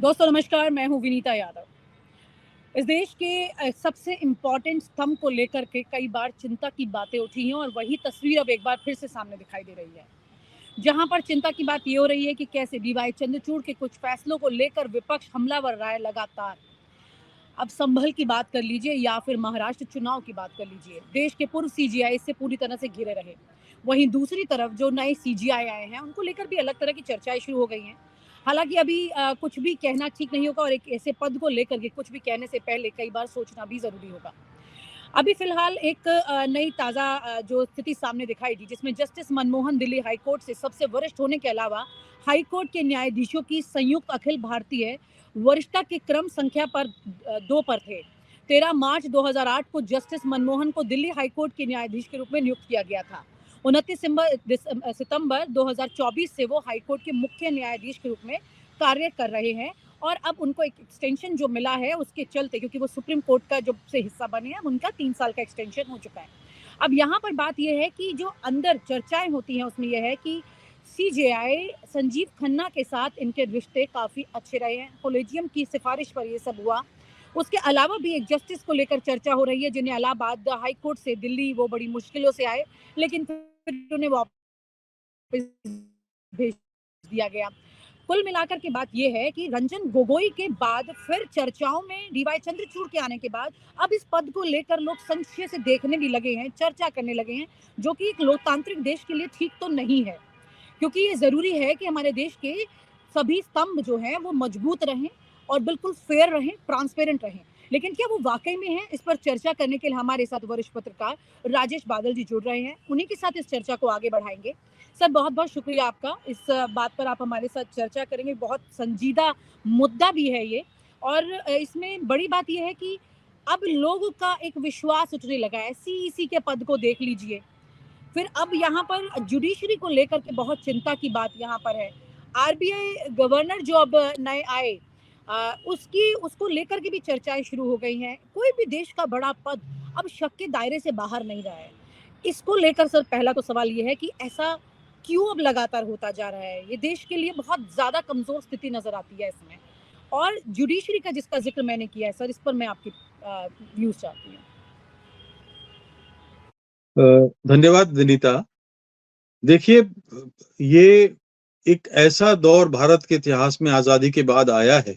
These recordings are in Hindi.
दोस्तों नमस्कार, मैं हूँ विनीता यादव। इस देश के सबसे इम्पोर्टेंट स्तंभ को लेकर के कई बार चिंता की बातें उठी हैं और वही तस्वीर अब एक बार फिर से सामने दिखाई दे रही है। जहाँ पर चिंता की बात ये हो रही है कि कैसे डीवाई चंद्रचूड़ के कुछ फैसलों को लेकर विपक्ष हमलावर रहा है लगातार। अब संभल की बात कर लीजिए या फिर महाराष्ट्र चुनाव की बात कर लीजिए, देश के पूर्व सीजीआई से पूरी तरह से घिरे रहे। वहीं दूसरी तरफ जो नए सीजीआई आए हैं उनको लेकर भी अलग तरह की चर्चाएं शुरू हो गई हैं। हालांकि अभी कुछ भी कहना ठीक नहीं होगा और एक ऐसे पद को लेकर के कुछ भी कहने से पहले कई बार सोचना भी जरूरी होगा। अभी फिलहाल एक नई ताज़ा जो स्थिति सामने दिखाई दी, जिसमें जस्टिस मनमोहन दिल्ली हाईकोर्ट से सबसे वरिष्ठ होने के अलावा हाईकोर्ट के न्यायाधीशों की संयुक्त अखिल भारतीय वरिष्ठता के क्रम संख्या पर 2 पर थे। 13 मार्च 2008 को जस्टिस मनमोहन को दिल्ली हाईकोर्ट के न्यायाधीश के रूप में नियुक्त किया गया था। 29 सितंबर 2024 से वो हाईकोर्ट के मुख्य न्यायाधीश के रूप में कार्य कर रहे हैं और अब उनको एक एक्सटेंशन जो मिला है उसके चलते, क्योंकि वो सुप्रीम कोर्ट का जो से हिस्सा बने हैं, उनका 3 साल का एक्सटेंशन हो चुका है। अब यहाँ पर बात यह है कि जो अंदर चर्चाएं होती हैं उसमें यह है कि सीजेआई संजीव खन्ना के साथ इनके रिश्ते काफ़ी अच्छे रहे हैं। कोलेजियम की सिफारिश पर ये सब हुआ। उसके अलावा भी एक जस्टिस को लेकर चर्चा हो रही है जिन्हें इलाहाबाद हाई कोर्ट से दिल्ली वो बड़ी मुश्किलों से आए, लेकिन फिर उन्हें वापस भेज दिया गया। कुल मिलाकर के बात यह है कि रंजन गोगोई के बाद फिर चर्चाओं में डीवाई चंद्रचूड़ के आने के बाद अब इस पद को लेकर लोग संशय से देखने भी लगे हैं, चर्चा करने लगे हैं, जो कि एक लोकतांत्रिक देश के लिए ठीक तो नहीं है, क्योंकि ये जरूरी है कि हमारे देश के सभी स्तंभ जो हैं वो मजबूत रहें और बिल्कुल फेयर रहें, ट्रांसपेरेंट रहें। लेकिन क्या वो वाकई में है? इस पर चर्चा करने के लिए हमारे साथ वरिष्ठ पत्रकार राजेश बादल जी जुड़ रहे हैं। उन्हीं के साथ इस चर्चा को आगे बढ़ाएंगे। सर, बहुत बहुत शुक्रिया आपका, इस बात पर आप हमारे साथ चर्चा करेंगे। बहुत संजीदा मुद्दा भी है ये, और इसमें बड़ी बात यह है कि अब लोगों का एक विश्वास उठने लगा है। सीईसी के पद को देख लीजिए, फिर अब यहाँ पर जुडिशरी को लेकर के बहुत चिंता की बात यहाँ पर है। आरबीआई गवर्नर जो अब नए आए, उसको लेकर के भी चर्चाएं शुरू हो गई हैं। कोई भी देश का बड़ा पद अब शक के दायरे से बाहर नहीं रहा है। इसको लेकर सर पहला तो सवाल ये है कि ऐसा क्यों अब लगातार होता जा रहा है? ये देश के लिए बहुत ज्यादा कमजोर स्थिति नजर आती है इसमें। और जुडिशरी का जिसका जिक्र मैंने किया है सर, इस पर मैं आपकी व्यूज चाहती हूँ। धन्यवाद विनीता। देखिए, ये एक ऐसा दौर भारत के इतिहास में आजादी के बाद आया है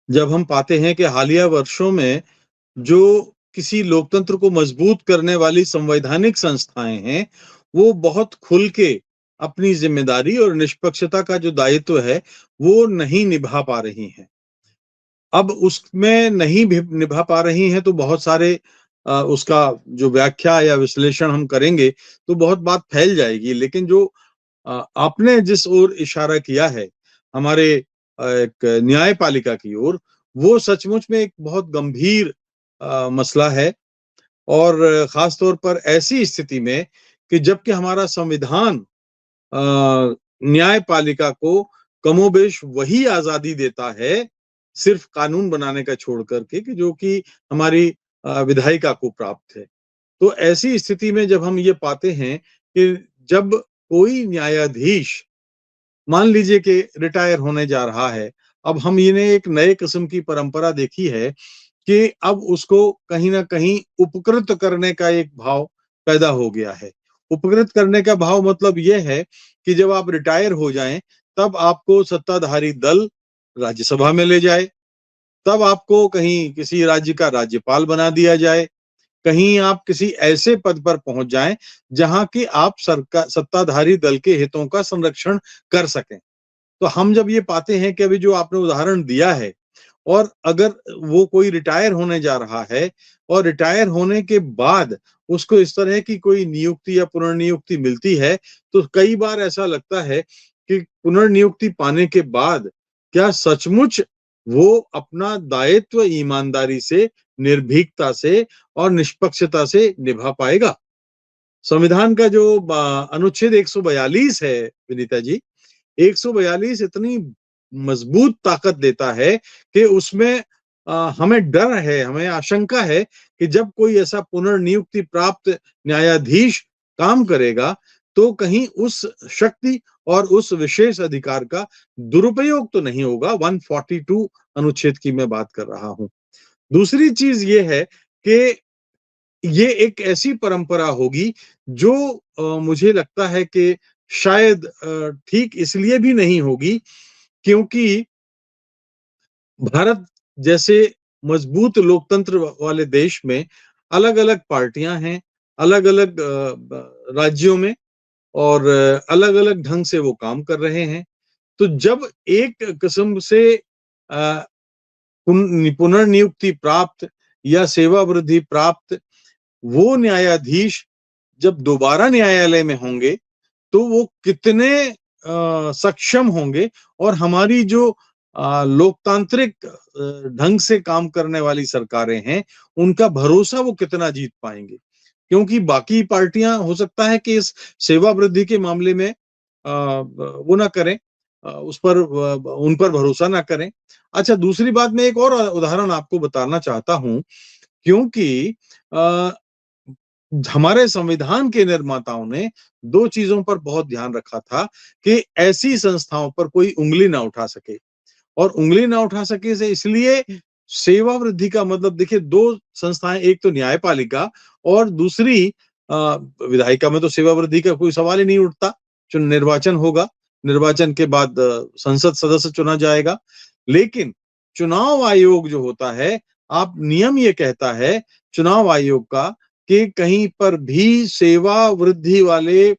जब हम पाते हैं कि हालिया वर्षों में जो किसी लोकतंत्र को मजबूत करने वाली संवैधानिक संस्थाएं हैं, वो बहुत खुल के अपनी जिम्मेदारी और निष्पक्षता का जो दायित्व है वो नहीं निभा पा रही हैं। अब उसमें नहीं निभा पा रही हैं तो बहुत सारे उसका जो व्याख्या या विश्लेषण हम करेंगे तो बहुत बात फैल जाएगी। लेकिन जो आपने जिस ओर इशारा किया है, हमारे एक न्यायपालिका की ओर, वो सचमुच में एक बहुत गंभीर मसला है। और खास तौर पर ऐसी स्थिति में कि जबकि हमारा संविधान न्यायपालिका को कमोबेश वही आजादी देता है, सिर्फ कानून बनाने का छोड़ करके, कि जो कि हमारी विधायिका को प्राप्त है। तो ऐसी स्थिति में जब हम ये पाते हैं कि जब कोई न्यायाधीश मान लीजिए कि रिटायर होने जा रहा है, अब हम इन्हें एक नए किस्म की परंपरा देखी है कि अब उसको कहीं ना कहीं उपकृत करने का एक भाव पैदा हो गया है। उपकृत करने का भाव मतलब यह है कि जब आप रिटायर हो जाएं तब आपको सत्ताधारी दल राज्यसभा में ले जाए, तब आपको कहीं किसी राज्य का राज्यपाल बना दिया जाए, कहीं आप किसी ऐसे पद पर पहुंच जाएं जहां कि आप सरकार सत्ताधारी दल के हितों का संरक्षण कर सकें। तो हम जब ये पाते हैं कि अभी जो आपने उदाहरण दिया है, और अगर वो कोई रिटायर होने जा रहा है और रिटायर होने के बाद उसको इस तरह की कोई नियुक्ति या पुनर्नियुक्ति मिलती है, तो कई बार ऐसा लगता है कि पुनर्नियुक्ति पाने के बाद क्या सचमुच वो अपना दायित्व ईमानदारी से, निर्भीकता से और निष्पक्षता से निभा पाएगा। संविधान का जो अनुच्छेद 142 है विनीता जी, 142 इतनी मजबूत ताकत देता है कि उसमें हमें डर है, हमें आशंका है कि जब कोई ऐसा पुनर्नियुक्ति प्राप्त न्यायाधीश काम करेगा तो कहीं उस शक्ति और उस विशेष अधिकार का दुरुपयोग तो नहीं होगा। 142 अनुच्छेद की मैं बात कर रहा हूं। दूसरी चीज ये है कि ये एक ऐसी परंपरा होगी जो मुझे लगता है कि शायद ठीक इसलिए भी नहीं होगी क्योंकि भारत जैसे मजबूत लोकतंत्र वाले देश में अलग अलग पार्टियां हैं, अलग अलग राज्यों में, और अलग अलग ढंग से वो काम कर रहे हैं। तो जब एक किस्म से पुनर्नियुक्ति प्राप्त या सेवा वृद्धि प्राप्त वो न्यायाधीश जब दोबारा न्यायालय में होंगे तो वो कितने सक्षम होंगे, और हमारी जो लोकतांत्रिक ढंग से काम करने वाली सरकारें हैं उनका भरोसा वो कितना जीत पाएंगे। क्योंकि बाकी पार्टियां हो सकता है कि इस सेवा वृद्धि के मामले में वो ना करें, उस पर उन पर भरोसा ना करें। अच्छा, दूसरी बात, मैं एक और उदाहरण आपको बताना चाहता हूं, क्योंकि हमारे संविधान के निर्माताओं ने दो चीजों पर बहुत ध्यान रखा था कि ऐसी संस्थाओं पर कोई उंगली ना उठा सके। और उंगली ना उठा सके से इसलिए सेवा वृद्धि का मतलब देखिए, दो संस्थाएं, एक तो न्यायपालिका और दूसरी विधायिका में तो सेवा वृद्धि का कोई सवाल ही नहीं उठता। निर्वाचन होगा, निर्वाचन के बाद संसद सदस्य चुना जाएगा। लेकिन चुनाव आयोग जो होता है, आप नियम ये कहता है चुनाव आयोग का कि कहीं पर भी सेवा वृद्धि वाले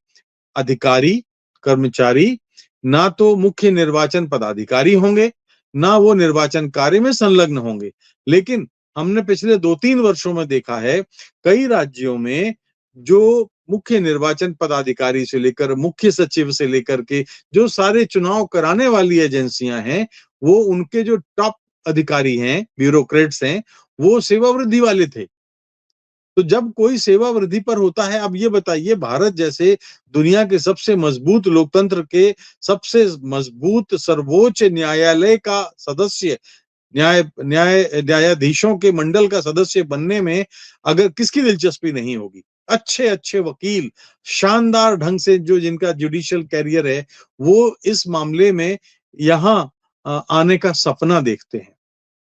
अधिकारी, कर्मचारी ना तो मुख्य निर्वाचन पदाधिकारी होंगे, ना वो निर्वाचन कार्य में संलग्न होंगे। लेकिन हमने पिछले 2-3 वर्षों में देखा है कई राज्यों में जो मुख्य निर्वाचन पदाधिकारी से लेकर मुख्य सचिव से लेकर के जो सारे चुनाव कराने वाली एजेंसियां हैं, वो उनके जो टॉप अधिकारी हैं, ब्यूरोक्रेट्स हैं, वो सेवा वृद्धि वाले थे। तो जब कोई सेवा वृद्धि पर होता है, अब ये बताइए, भारत जैसे दुनिया के सबसे मजबूत लोकतंत्र के सबसे मजबूत सर्वोच्च न्यायालय का सदस्य, न्यायाधीशों के मंडल का सदस्य बनने में अगर किसकी दिलचस्पी नहीं होगी। अच्छे अच्छे वकील, शानदार ढंग से जो जिनका जुडिशियल कैरियर है, वो इस मामले में यहाँ आने का सपना देखते हैं।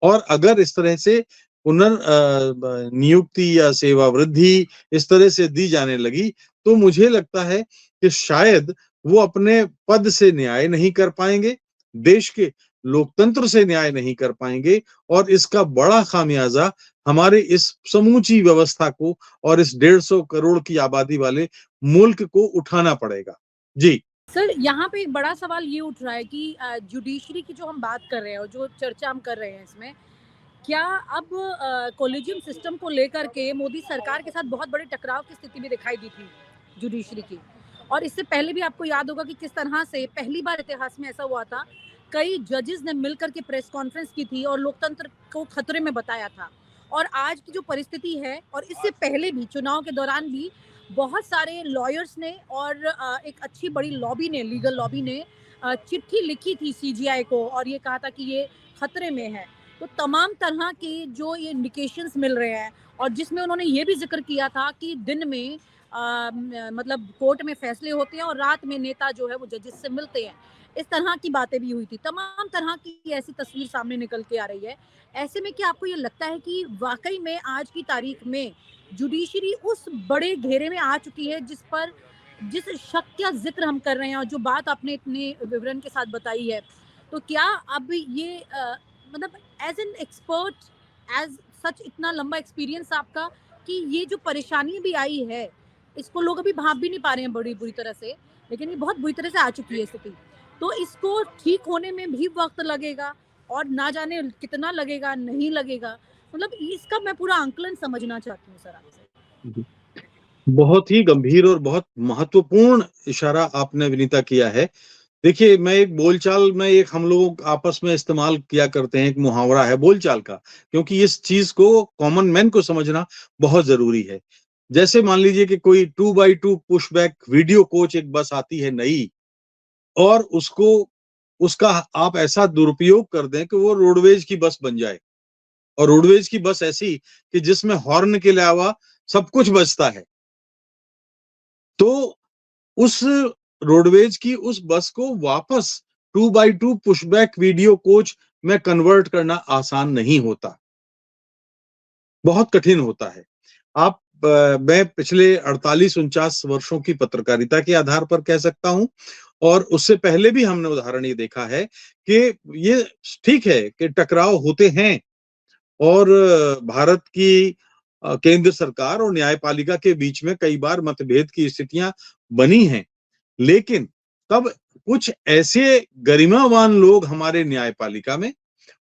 और अगर इस तरह से नियुक्ति या सेवा वृद्धि इस तरह से दी जाने लगी तो मुझे लगता है कि शायद वो अपने पद से न्याय नहीं कर पाएंगे, देश के लोकतंत्र से न्याय नहीं कर पाएंगे, और इसका बड़ा खामियाजा हमारे इस समूची व्यवस्था को और इस 150 करोड़ की आबादी वाले मुल्क को उठाना पड़ेगा। जी सर, यहाँ पे एक बड़ा सवाल ये उठ रहा है कि जुडिशरी की जो हम बात कर रहे हैं और जो चर्चा हम कर रहे हैं इसमें, क्या अब कोलेजियम सिस्टम को लेकर के मोदी सरकार के साथ बहुत बड़े टकराव की स्थिति भी दिखाई दी थी जुडिशरी की। और इससे पहले भी आपको याद होगा कि किस तरह से पहली बार इतिहास में ऐसा हुआ था, कई जजेस ने मिलकर के प्रेस कॉन्फ्रेंस की थी और लोकतंत्र को खतरे में बताया था। और आज की जो परिस्थिति है, और इससे पहले भी चुनाव के दौरान भी बहुत सारे लॉयर्स ने और एक अच्छी बड़ी लॉबी ने, लीगल लॉबी ने चिट्ठी लिखी थी सीजीआई को और ये कहा था कि ये खतरे में है। तो तमाम तरह के जो ये इंडिकेशंस मिल रहे हैं, और जिसमें उन्होंने ये भी जिक्र किया था कि दिन में मतलब कोर्ट में फैसले होते हैं और रात में नेता जो है वो जजेस से मिलते हैं। इस तरह की बातें भी हुई थी। तमाम तरह की ऐसी तस्वीर सामने निकल के आ रही है। ऐसे में क्या आपको ये लगता है कि वाकई में आज की तारीख में जुडिशरी उस बड़े घेरे में आ चुकी है जिस शक का जिक्र हम कर रहे हैं, और जो बात आपने इतने विवरण के साथ बताई है, तो क्या अब ये मतलब as an expert, as such इतना लंबा एक्सपीरियंस आपका, कि ये जो परेशानी भी आई है इसको लोग अभी भाप भी नहीं पा रहे हैं बड़ी बुरी तरह से, लेकिन ये बहुत बुरी तरह से आ चुकी है स्थिति, तो इसको ठीक होने में भी वक्त लगेगा और ना जाने कितना लगेगा, नहीं लगेगा, मतलब इसका मैं पूरा आंकलन समझना चाहती हूँ सर आपसे। बहुत ही गंभीर और बहुत महत्वपूर्ण इशारा आपने विनीता किया है। देखिए, मैं एक बोलचाल में, एक हम लोग आपस में इस्तेमाल किया करते हैं, एक मुहावरा है बोलचाल का, क्योंकि इस चीज को कॉमन मैन को समझना बहुत जरूरी है। जैसे मान लीजिए कि कोई 2x2 पुशबैक वीडियो कोच एक बस आती है नई, और उसका आप ऐसा दुरुपयोग कर दें कि वो रोडवेज की बस बन जाए, और रोडवेज की बस ऐसी कि जिसमें हॉर्न के अलावा सब कुछ बजता है। तो उस रोडवेज की उस बस को वापस 2x2 पुशबैक वीडियो कोच में कन्वर्ट करना आसान नहीं होता, बहुत कठिन होता है। आप मैं पिछले 48-49 वर्षों की पत्रकारिता के आधार पर कह सकता हूं, और उससे पहले भी हमने उदाहरण ये देखा है कि ये ठीक है कि टकराव होते हैं, और भारत की केंद्र सरकार और न्यायपालिका के बीच में कई बार मतभेद की स्थितियां बनी हैं, लेकिन तब कुछ ऐसे गरिमावान लोग हमारे न्यायपालिका में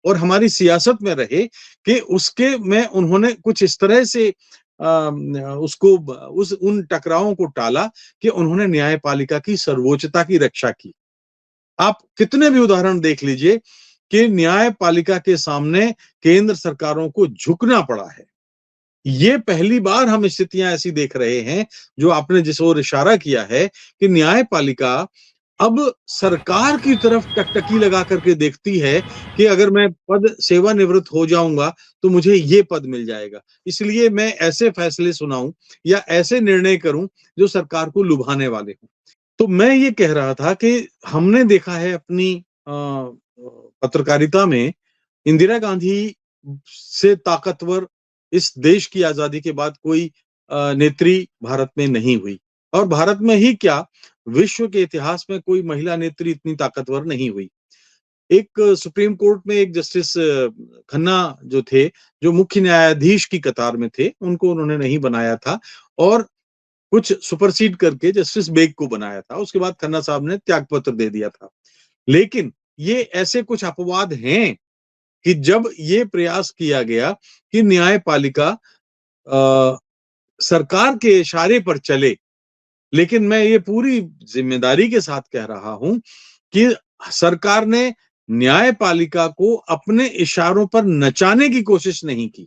और हमारी सियासत में रहे कि उसके में उन्होंने कुछ इस तरह से उसको उस उन टकरावों को टाला कि उन्होंने न्यायपालिका की सर्वोच्चता की रक्षा की। आप कितने भी उदाहरण देख लीजिए कि न्यायपालिका के सामने केंद्र सरकारों को झुकना पड़ा है। ये पहली बार हम स्थितियां ऐसी देख रहे हैं, जो आपने जिस ओर इशारा किया है कि न्यायपालिका अब सरकार की तरफ टकटकी लगा करके देखती है कि अगर मैं पद सेवानिवृत्त हो जाऊंगा तो मुझे ये पद मिल जाएगा, इसलिए मैं ऐसे फैसले सुनाऊं या ऐसे निर्णय करूं जो सरकार को लुभाने वाले हों। तो मैं ये कह रहा था कि हमने देखा है अपनी पत्रकारिता में, इंदिरा गांधी से ताकतवर इस देश की आजादी के बाद कोई नेत्री भारत में नहीं हुई, और भारत में ही क्या, विश्व के इतिहास में कोई महिला नेत्री इतनी ताकतवर नहीं हुई। एक सुप्रीम कोर्ट में एक जस्टिस खन्ना जो थे, जो मुख्य न्यायाधीश की कतार में थे, उनको उन्होंने नहीं बनाया था, और कुछ सुपरसीड करके जस्टिस बेग को बनाया था। उसके बाद खन्ना साहब ने त्यागपत्र दे दिया था। लेकिन ये ऐसे कुछ अपवाद हैं कि जब ये प्रयास किया गया कि न्यायपालिका सरकार के इशारे पर चले, लेकिन मैं ये पूरी जिम्मेदारी के साथ कह रहा हूं कि सरकार ने न्यायपालिका को अपने इशारों पर नचाने की कोशिश नहीं की।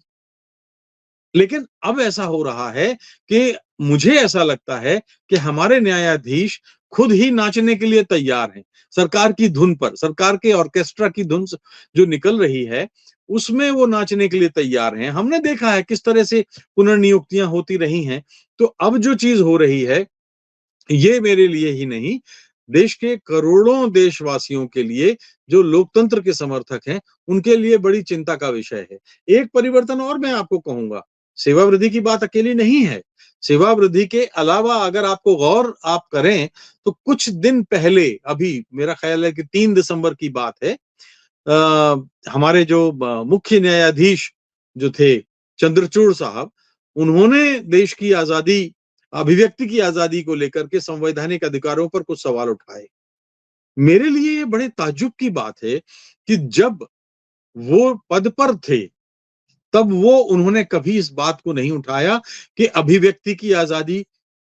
लेकिन अब ऐसा हो रहा है कि मुझे ऐसा लगता है कि हमारे न्यायाधीश खुद ही नाचने के लिए तैयार हैं। सरकार की धुन पर, सरकार के ऑर्केस्ट्रा की धुन जो निकल रही है, उसमें वो नाचने के लिए तैयार हैं। हमने देखा है किस तरह से पुनर्नियुक्तियां होती रही हैं। तो अब जो चीज हो रही है, ये मेरे लिए ही नहीं, देश के करोड़ों देशवासियों के लिए, जो लोकतंत्र के समर्थक हैं, उनके लिए बड़ी चिंता का विषय है। एक परिवर्तन और मैं आपको कहूंगा, सेवा वृद्धि की बात अकेली नहीं है। सेवा वृद्धि के अलावा अगर आपको गौर आप करें, तो कुछ दिन पहले, अभी मेरा ख्याल है कि 3 दिसंबर की बात है, हमारे जो मुख्य न्यायाधीश जो थे, चंद्रचूड़ साहब, उन्होंने देश की आजादी, अभिव्यक्ति की आजादी को लेकर के संवैधानिक अधिकारों पर कुछ सवाल उठाए। मेरे लिए ये बड़े ताज्जुब की बात है कि जब वो पद पर थे, तब वो उन्होंने कभी इस बात को नहीं उठाया कि अभिव्यक्ति की आजादी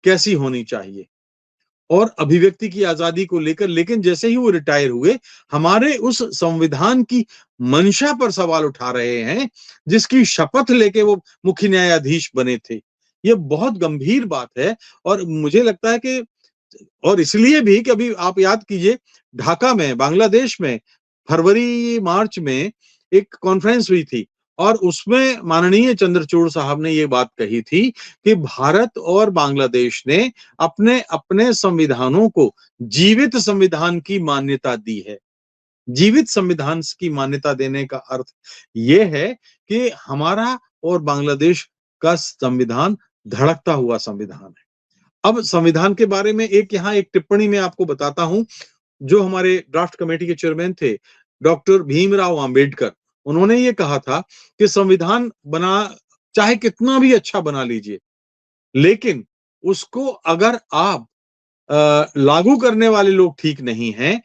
कैसी होनी चाहिए और अभिव्यक्ति की आजादी को लेकर। लेकिन जैसे ही वो रिटायर हुए, हमारे उस संविधान की मंशा पर सवाल उठा रहे हैं, जिसकी शपथ लेके वो मुख्य न्यायाधीश बने थे। ये बहुत गंभीर बात है, और मुझे लगता है कि, और इसलिए भी कि अभी आप याद कीजिए, ढाका में, बांग्लादेश में फरवरी मार्च में एक कॉन्फ्रेंस हुई थी, और उसमें माननीय चंद्रचूड़ साहब ने ये बात कही थी कि भारत और बांग्लादेश ने अपने अपने संविधानों को जीवित संविधान की मान्यता दी है। जीवित संविधान की मान्यता देने का अर्थ ये है कि हमारा और बांग्लादेश का संविधान धड़कता हुआ संविधान है। अब संविधान के बारे में यहाँ एक टिप्पणी मैं आपको बताता हूं, जो हमारे ड्राफ्ट कमेटी के चेयरमैन थे, डॉक्टर भीमराव अंबेडकर, उन्होंने ये कहा था कि संविधान बना, चाहे कितना भी अच्छा बना लीजिए, लेकिन उसको अगर आप लागू करने वाले लोग ठीक नहीं हैं,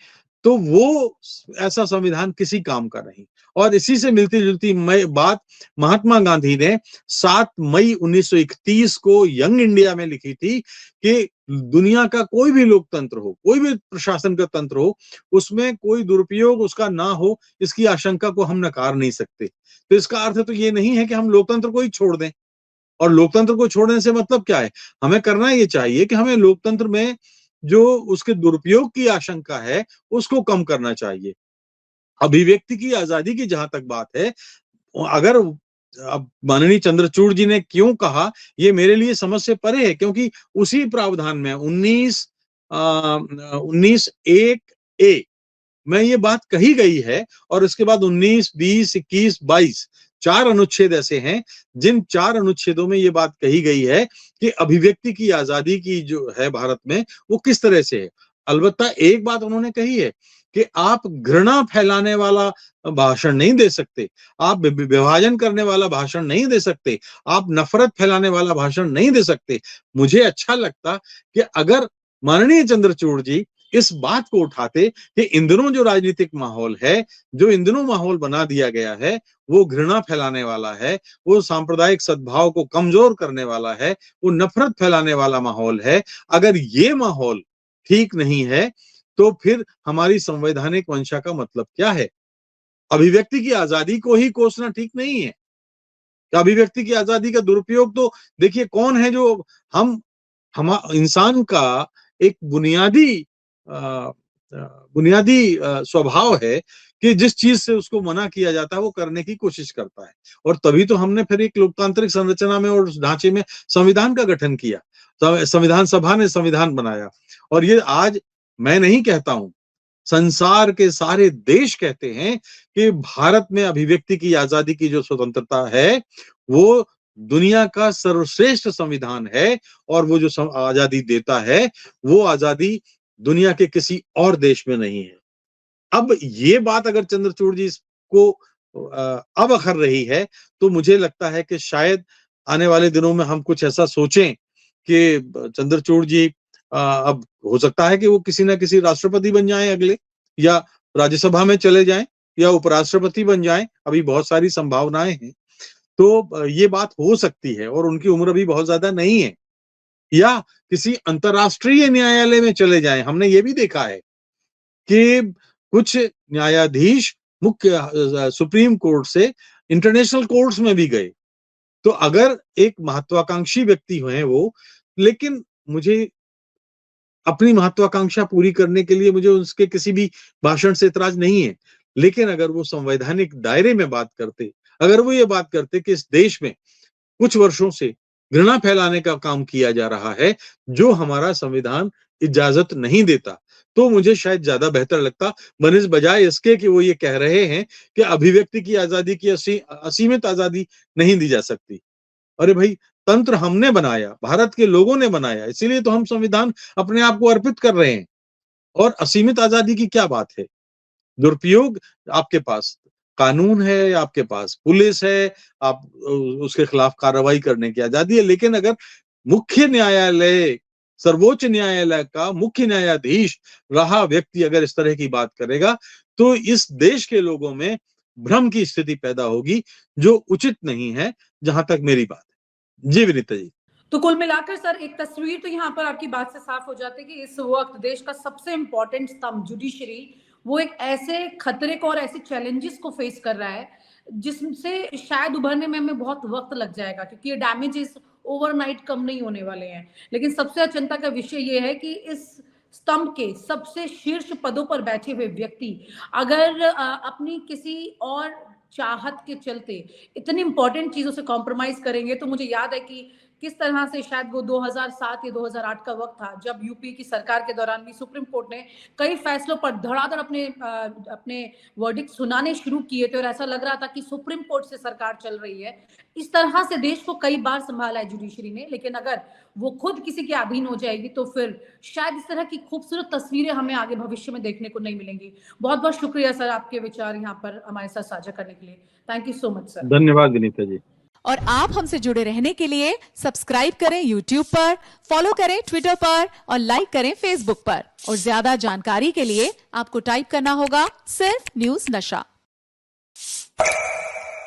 तो वो ऐसा संविधान किसी काम का नहीं। और इसी से मिलती जुलती बात महात्मा गांधी ने 7 मई 1931 को यंग इंडिया में लिखी थी कि दुनिया का कोई भी लोकतंत्र हो, कोई भी प्रशासन का तंत्र हो, उसमें कोई दुरुपयोग उसका ना हो, इसकी आशंका को हम नकार नहीं सकते। तो इसका अर्थ तो ये नहीं है कि हम लोकतंत्र को ही छोड़ दें। और लोकतंत्र को छोड़ने से मतलब क्या है? हमें करना ये चाहिए कि हमें लोकतंत्र में जो उसके दुरुपयोग की आशंका है, उसको कम करना चाहिए। अभिव्यक्ति की आजादी की जहां तक बात है, अगर अब माननीय चंद्रचूड़ जी ने क्यों कहा, ये मेरे लिए समझ से परे है, क्योंकि उसी प्रावधान में 19 19(1)(a) में ये बात कही गई है, और उसके बाद 19, 20, 21, 22 4 अनुच्छेद ऐसे हैं जिन 4 अनुच्छेदों में ये बात कही गई है कि अभिव्यक्ति की आजादी की जो है भारत में वो किस तरह से है। अलबत्ता एक बात उन्होंने कही है कि आप घृणा फैलाने वाला भाषण नहीं दे सकते, आप विभाजन करने वाला भाषण नहीं दे सकते, आप नफरत फैलाने वाला भाषण नहीं दे सकते। मुझे अच्छा लगता कि अगर माननीय चंद्रचूड़ जी इस बात को उठाते कि इन दिनों जो राजनीतिक माहौल है, जो इन दिनों माहौल बना दिया गया है, वो घृणा फैलाने वाला है, वो सांप्रदायिक सद्भाव को कमजोर करने वाला है, वो नफरत फैलाने वाला माहौल है। अगर ये माहौल ठीक नहीं है तो फिर हमारी संवैधानिक मंशा का मतलब क्या है? अभिव्यक्ति की आजादी को ही कोसना ठीक नहीं है। अभिव्यक्ति की आजादी का दुरुपयोग तो देखिए कौन है जो हम इंसान का एक बुनियादी स्वभाव है कि जिस चीज से उसको मना किया जाता है वो करने की कोशिश करता है। और तभी तो हमने फिर एक लोकतांत्रिक संरचना में और ढांचे में संविधान का गठन किया, संविधान सभा ने संविधान बनाया। और ये आज मैं नहीं कहता हूं, संसार के सारे देश कहते हैं कि भारत में अभिव्यक्ति की आजादी की जो स्वतंत्रता है वो दुनिया का सर्वश्रेष्ठ संविधान है, और वो जो आजादी देता है वो आजादी दुनिया के किसी और देश में नहीं है। अब ये बात अगर चंद्रचूड़ जी को अब अखर रही है तो मुझे लगता है कि शायद आने वाले दिनों में हम कुछ ऐसा सोचें कि चंद्रचूड़ जी अब हो सकता है कि वो किसी ना किसी राष्ट्रपति बन जाएं अगले, या राज्यसभा में चले जाएं, या उपराष्ट्रपति बन जाएं। अभी बहुत सारी संभावनाएं हैं, तो ये बात हो सकती है, और उनकी उम्र भी बहुत ज्यादा नहीं है। या किसी अंतरराष्ट्रीय न्यायालय में चले जाएं। हमने ये भी देखा है कि कुछ न्यायाधीश मुख्य सुप्रीम कोर्ट से इंटरनेशनल कोर्ट्स में भी गए। तो अगर एक महत्वाकांक्षी व्यक्ति हैं वो, लेकिन मुझे अपनी महत्वाकांक्षा पूरी करने के लिए मुझे उसके किसी भी भाषण से इतराज नहीं है, लेकिन अगर वो संवैधानिक दायरे में बात करते, अगर वो ये बात करते कि इस देश में कुछ वर्षों से घृणा फैलाने का काम किया जा रहा है जो हमारा संविधान इजाजत नहीं देता, तो मुझे शायद ज्यादा बेहतर लगता, बनिस बजाय इसके कि वो ये कह रहे हैं कि अभिव्यक्ति की आजादी की असीमित आजादी नहीं दी जा सकती। अरे भाई, तंत्र हमने बनाया, भारत के लोगों ने बनाया, इसीलिए तो हम संविधान अपने आप को अर्पित कर रहे हैं। और असीमित आजादी की क्या बात है? दुरुपयोग, आपके पास कानून है, आपके पास पुलिस है, आप उसके खिलाफ कार्रवाई करने की आजादी है। लेकिन अगर मुख्य न्यायालय, सर्वोच्च न्यायालय का मुख्य न्यायाधीश रहा व्यक्ति अगर इस तरह की बात करेगा तो इस देश के लोगों में भ्रम की स्थिति पैदा होगी, जो उचित नहीं है, जहां तक मेरी बात है। जी विनीता जी। तो कुल मिलाकर सर एक तस्वीर तो यहाँ पर आपकी बात से साफ हो जाती है कि इस वक्त देश का सबसे इंपॉर्टेंट स्तंभ जुडिशरी वो एक ऐसे खतरे को और ऐसे चैलेंजेस को फेस कर रहा है जिससे शायद उभरने में हमें बहुत वक्त लग जाएगा, क्योंकि ये डैमेजेस ओवरनाइट कम नहीं होने वाले हैं। लेकिन सबसे चिंता का विषय ये है कि इस स्तंभ के सबसे शीर्ष पदों पर बैठे हुए व्यक्ति अगर अपनी किसी और चाहत के चलते इतनी इंपॉर्टेंट चीजों से कॉम्प्रोमाइज करेंगे, तो मुझे याद है कि किस तरह से शायद वो 2007 या 2008 का वक्त था जब यूपी की सरकार के दौरान भी सुप्रीम कोर्ट ने कई फैसलों पर धड़ाधड़ अपने वर्डिक्ट सुनाने शुरू किए थे, और ऐसा लग रहा था कि सुप्रीम कोर्ट से सरकार चल रही है। इस तरह से देश को कई बार संभाला है जुडिशरी ने, लेकिन अगर वो खुद किसी के अधीन हो जाएगी तो फिर शायद इस तरह की खूबसूरत तस्वीरें हमें आगे भविष्य में देखने को नहीं मिलेंगी। बहुत बहुत शुक्रिया सर आपके विचार यहाँ पर हमारे साथ साझा करने के लिए। Thank you so much sir. धन्यवाद विनीता जी। और आप हमसे जुड़े रहने के लिए सब्सक्राइब करें YouTube पर, फॉलो करें ट्विटर पर और लाइक करें Facebook पर। और ज्यादा जानकारी के लिए आपको टाइप करना होगा सिर्फ न्यूज नशा।